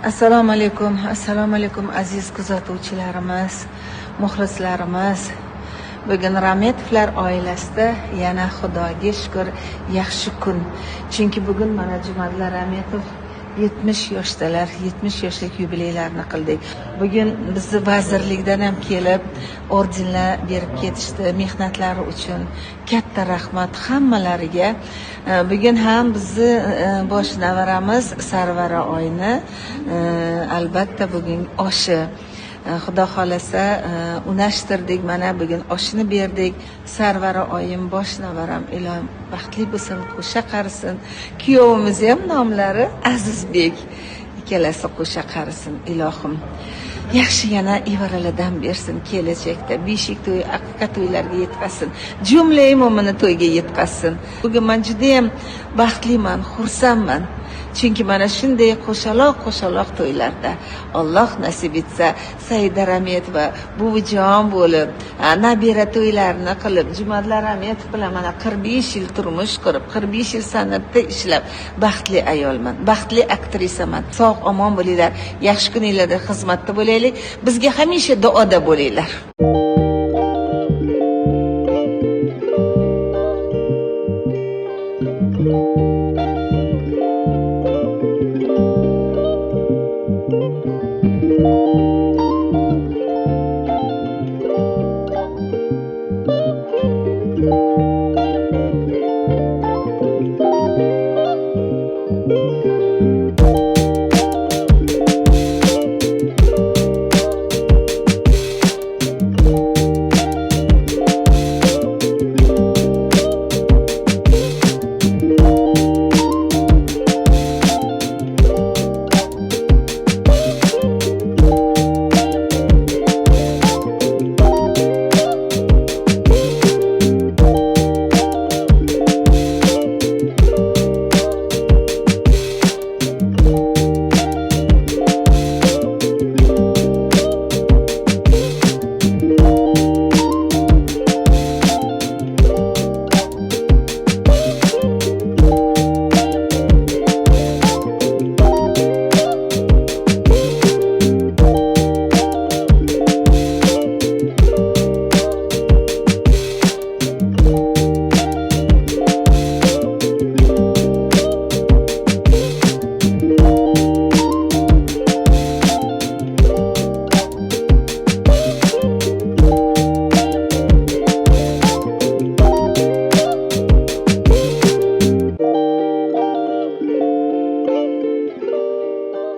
Assalomu alaykum aziz kuzatuvchilarimiz, muxlislarimiz. Bugun Rametovlar oilasida yana Xudoga shukr yaxshi kun. Chunki bugun mana Jumadlar Rametov 70 yoshdalar, 70 yoshlik yubileylarini qildik. Bugun bizni vazirlikdan ham kelib ordenlar berib ketishdi mehnatlari uchun. Katta rahmat hammalariga. Bugun ham bizni bosh navaramiz Sarvara oyni albatta bugun oshi Xudo xolasa unashtirdik, mana bugun oshini berdik. Sarvara oyim bosh navaram ilohim baxtli bo'lsin, qo'sha qarisin. Kuyovimiz ham nomlari Azizbek, ikkalasi qo'sha qarisin ilohim. Yaxshi yana evaralardan bersin kelajakda. Beshik to'y, aqiqa to'ylarga yetkazsin. Jumla mo'mini to'yga yetkazsin. Bugun men juda ham baxtliman, xursandman. Chunki mana shunday qo'shaloq to'ylarda Alloh nasib etsa Saida Rametova buvijon bo'lib, nabira to'ylarini qilib, Jumadlar Rametov bilan mana 45 yil turmush qurib, 45 yil san'atda ishlab, baxtli ayolman, baxtli aktrisaman. Sog' omon bo'linglar, yaxshi kuninglarda xizmatda bo'laylik. Bizga hamisha duoda bo'linglar.